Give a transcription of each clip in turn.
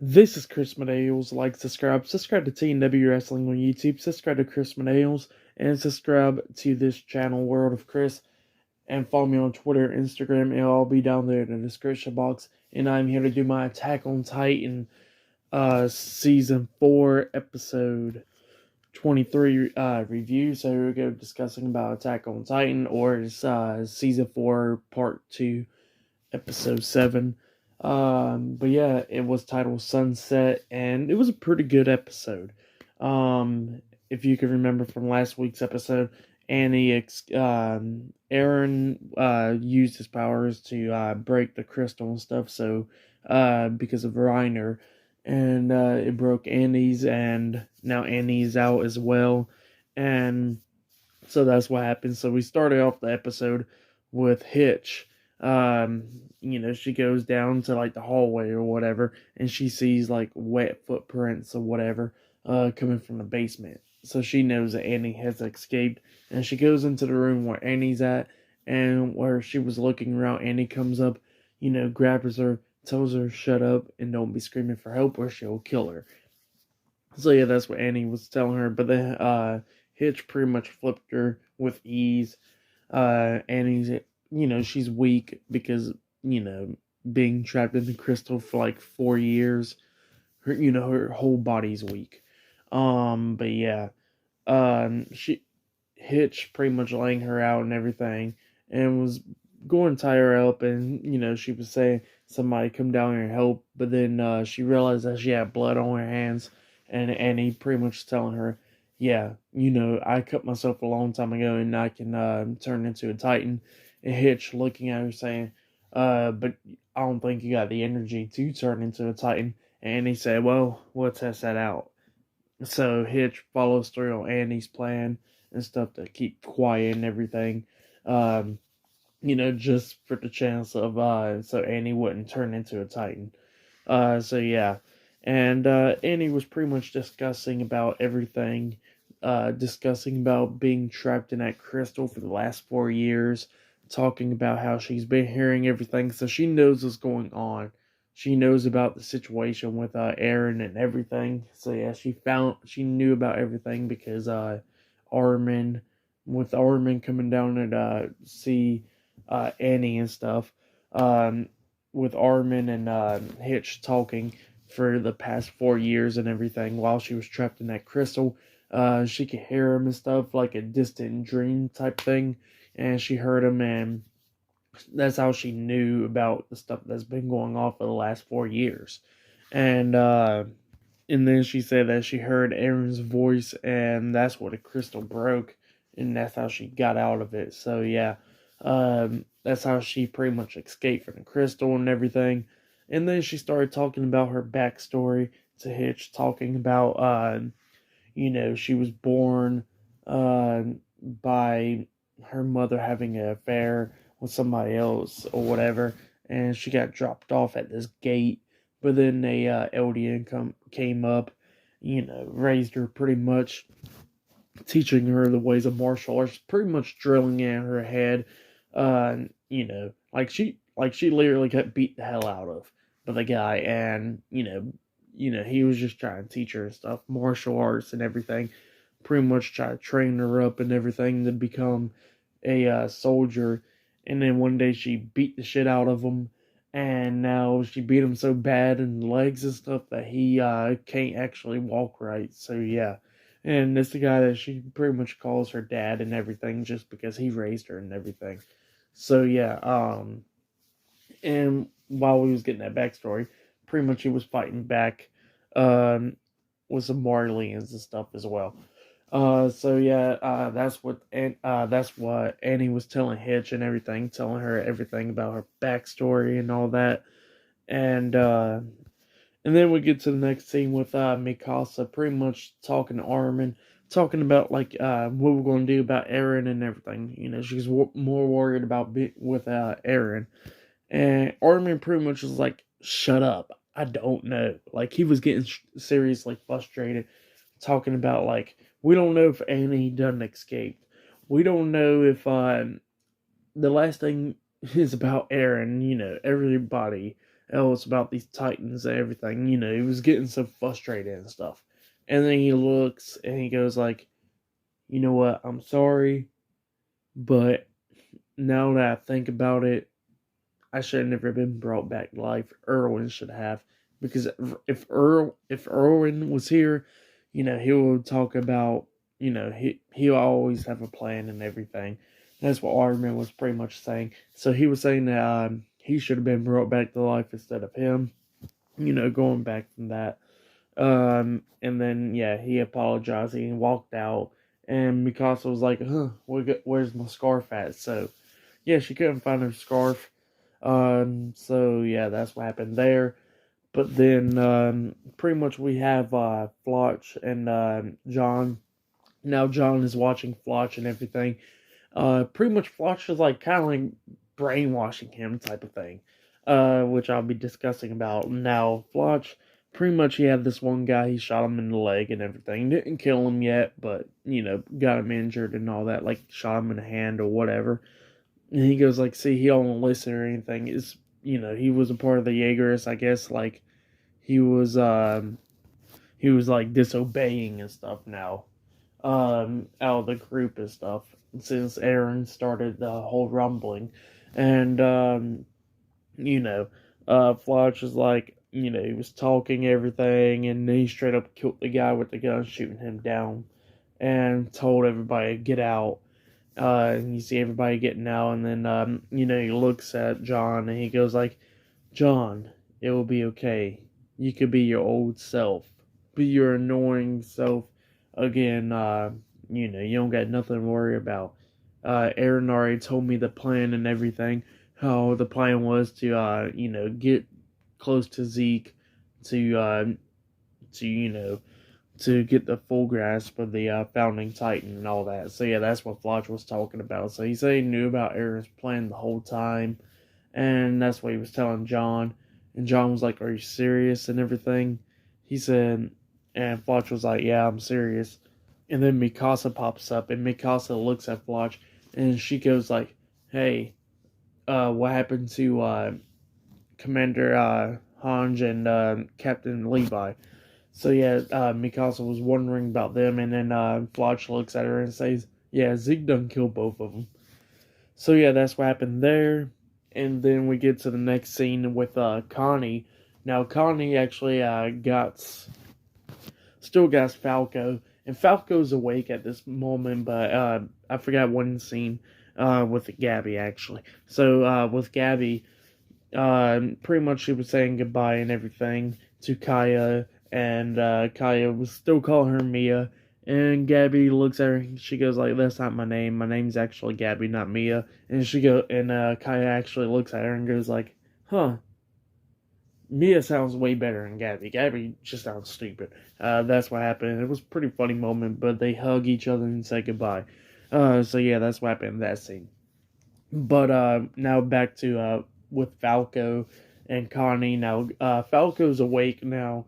This is Chris Medeiros. Like, subscribe to TNW Wrestling on YouTube, subscribe to Chris Medeiros, and subscribe to this channel, World of Chris, and follow me on Twitter, Instagram. It'll all be down there in the description box. And I'm here to do my Attack on Titan, Season 4, Episode 23 review. So here we go, discussing about Attack on Titan, or Season 4, Part 2, Episode 7. But yeah, it was titled Sunset, and it was a pretty good episode. If you can remember from last week's episode, Aaron used his powers to break the crystal and stuff. So because of Reiner, and it broke Annie's, and now Annie's out as well, and so that's what happened. So we started off the episode with Hitch. She goes down to like the hallway or whatever, and she sees like wet footprints or whatever, coming from the basement. So she knows that Annie has escaped, and she goes into the room where Annie's at, and where she was looking around. Annie comes up, grabs her, tells her shut up and don't be screaming for help or she'll kill her. So yeah, that's what Annie was telling her. But then Hitch pretty much flipped her with ease. Annie's, she's weak because, being trapped in the crystal for like 4 years, her whole body's weak. But yeah, she Hitch pretty much laying her out and everything, and was going to tie her up, and she was saying somebody come down here and help, but then she realized that she had blood on her hands, and Annie pretty much telling her, yeah, I cut myself a long time ago, and I can turn into a Titan. And Hitch looking at her saying, but I don't think you got the energy to turn into a Titan. And he said, well, we'll test that out. So Hitch follows through on Annie's plan and stuff to keep quiet and everything. Just for the chance of so Annie wouldn't turn into a Titan. So yeah. And Annie was pretty much discussing about everything, discussing about being trapped in that crystal for the last 4 years, talking about how she's been hearing everything, so she knows what's going on. She knows about the situation with Aaron and everything. So yeah, she knew about everything because Armin, with Armin coming down and see Annie and stuff, with Armin and Hitch talking for the past 4 years and everything while she was trapped in that crystal. She could hear him and stuff, like a distant dream type thing, and she heard him, and that's how she knew about the stuff that's been going on for the last 4 years. And then she said that she heard Aaron's voice, and that's where the crystal broke, and that's how she got out of it. So yeah, that's how she pretty much escaped from the crystal and everything. And then she started talking about her backstory to Hitch, talking about, she was born by her mother having an affair with somebody else or whatever, and she got dropped off at this gate. But then a LDN came up, raised her pretty much, teaching her the ways of martial arts, pretty much drilling in her head. Like she literally got beat the hell out of by the guy, and he was just trying to teach her stuff, martial arts and everything. Pretty much try to train her up and everything to become a soldier. And then one day she beat the shit out of him, and now she beat him so bad in the legs and stuff that he can't actually walk right. So yeah, and it's the guy that she pretty much calls her dad and everything, just because he raised her and everything. So yeah, and while we was getting that backstory, pretty much he was fighting back with some Marlians and stuff as well. So yeah, that's what Annie was telling Hitch and everything, telling her everything about her backstory and all that. And then we get to the next scene with Mikasa pretty much talking to Armin, talking about like what we're going to do about Eren and everything. She's more worried about with Eren, and Armin pretty much was like, "Shut up, I don't know." Like, he was getting seriously frustrated, talking about like, we don't know if Annie done escaped. We don't know if the last thing is about Eren. Everybody else about these Titans and everything. He was getting so frustrated and stuff. And then he looks and he goes like, you know what, I'm sorry, but now that I think about it, I should have never been brought back to life. Erwin should have, because if Erwin was here, he would talk about, he'll always have a plan and everything. That's what Iron was pretty much saying. So he was saying that he should have been brought back to life instead of him. Going back from that. And then yeah, he apologized. He walked out, and Mikasa was like, "Huh, where's my scarf at?" So yeah, she couldn't find her scarf. So yeah, that's what happened there. But then, pretty much we have Flotch and John. Now John is watching Flotch and everything. Pretty much Flotch is like kind of like brainwashing him type of thing. Which I'll be discussing about now. Flotch, pretty much he had this one guy. He shot him in the leg and everything. Didn't kill him yet, but got him injured and all that. Like shot him in the hand or whatever. And he goes like, see, he don't listen or anything. Is he was a part of the Jaegerists, I guess. Like he was like disobeying and stuff now. Out of the group and stuff. Since Aaron started the whole rumbling. And Flotch was like, he was talking everything, and then he straight up killed the guy with the gun, shooting him down, and told everybody to get out. And you see everybody getting out, and then, he looks at John, and he goes like, John, it will be okay. You could be your old self. Be your annoying self again. You don't got nothing to worry about. Aaron already told me the plan and everything. How the plan was to, get close to Zeke to to get the full grasp of the founding Titan and all that. So yeah, that's what Flotch was talking about. So he said he knew about Aaron's plan the whole time, and that's what he was telling John. And John was like, "Are you serious?" and everything. He said, and Flotch was like, "Yeah, I'm serious." And then Mikasa pops up, and Mikasa looks at Flotch, and she goes like, "Hey, what happened to Commander Hanj and Captain Levi?" So yeah, Mikasa was wondering about them, and then Flotch looks at her and says, "Yeah, Zeke done killed both of them." So yeah, that's what happened there. And then we get to the next scene with Connie. Now Connie actually still got Falco, and Falco's awake at this moment, but I forgot one scene with Gabby actually. So with Gabby, pretty much she was saying goodbye and everything to Kaya, and Kaya was still calling her Mia. And Gabby looks at her and she goes like, "That's not my name. My name's actually Gabby, not Mia." And Kaya actually looks at her and goes like, "Huh, Mia sounds way better than Gabby. Gabby just sounds stupid." That's what happened. It was a pretty funny moment, but they hug each other and say goodbye. So yeah, that's what happened in that scene. But now back to with Falco and Connie. Now Falco's awake now.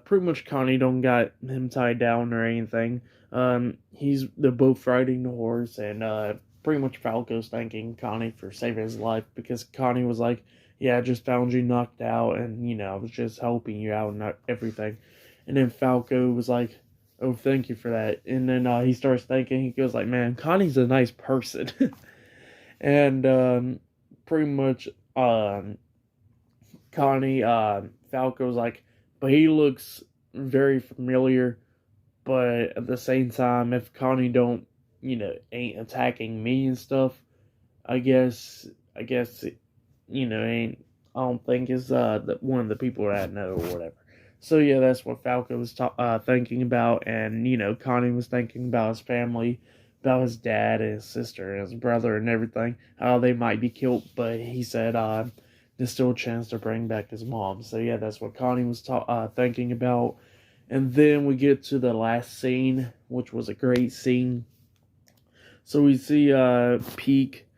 Pretty much Connie don't got him tied down or anything. They're both riding the horse, and pretty much Falco's thanking Connie for saving his life, because Connie was like, "Yeah, I just found you knocked out, and I was just helping you out and everything." And then Falco was like, "Oh, thank you for that." And then he starts thinking. He goes like, "Man, Connie's a nice person." And pretty much Connie, Falco's like, "But he looks very familiar." But at the same time, if Connie don't, ain't attacking me and stuff, I guess, ain't, I don't think is one of the people that I know or whatever. So yeah, that's what Falco was thinking about, and Connie was thinking about his family, about his dad and his sister and his brother and everything, how they might be killed, but he said there's still a chance to bring back his mom. So yeah, that's what Connie was thinking about. And then we get to the last scene, which was a great scene. So we see Peak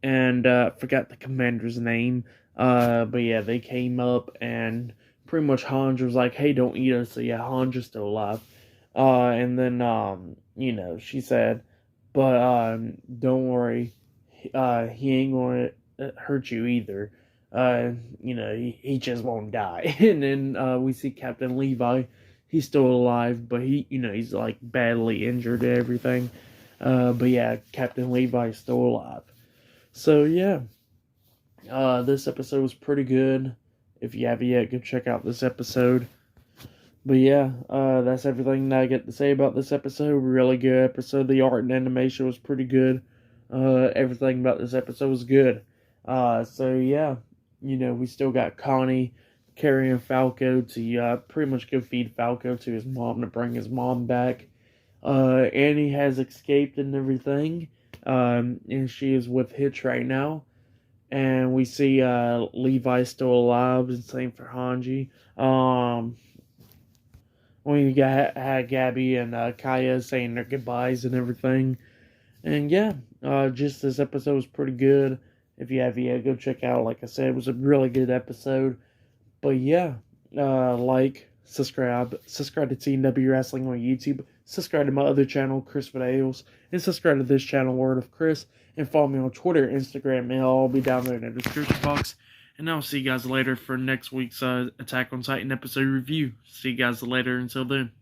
and forgot the commander's name. But yeah, they came up, and pretty much Hanj was like, "Hey, don't eat us." So yeah, Hanj is still alive. And then she said, "But don't worry, he ain't going to hurt you either." he just won't die. And then we see Captain Levi. He's still alive, but he's like badly injured and everything. But yeah, Captain Levi is still alive. So yeah, this episode was pretty good. If you haven't yet, go check out this episode. But yeah, that's everything that I get to say about this episode. Really good episode. The art and animation was pretty good. Everything about this episode was good. So yeah, we still got Connie carrying Falco to pretty much go feed Falco to his mom to bring his mom back. Annie has escaped and everything. And she is with Hitch right now. And we see Levi still alive, and same for Hanji. We had Gabby and Kaya saying their goodbyes and everything. And yeah, just this episode was pretty good. If you have yet, go check out. Like I said, it was a really good episode. But yeah, subscribe to TNW Wrestling on YouTube. Subscribe to my other channel, Chris Videos, and subscribe to this channel, Word of Chris. And follow me on Twitter, Instagram, and it'll all be down there in the description box. And I'll see you guys later for next week's Attack on Titan episode review. See you guys later. Until then.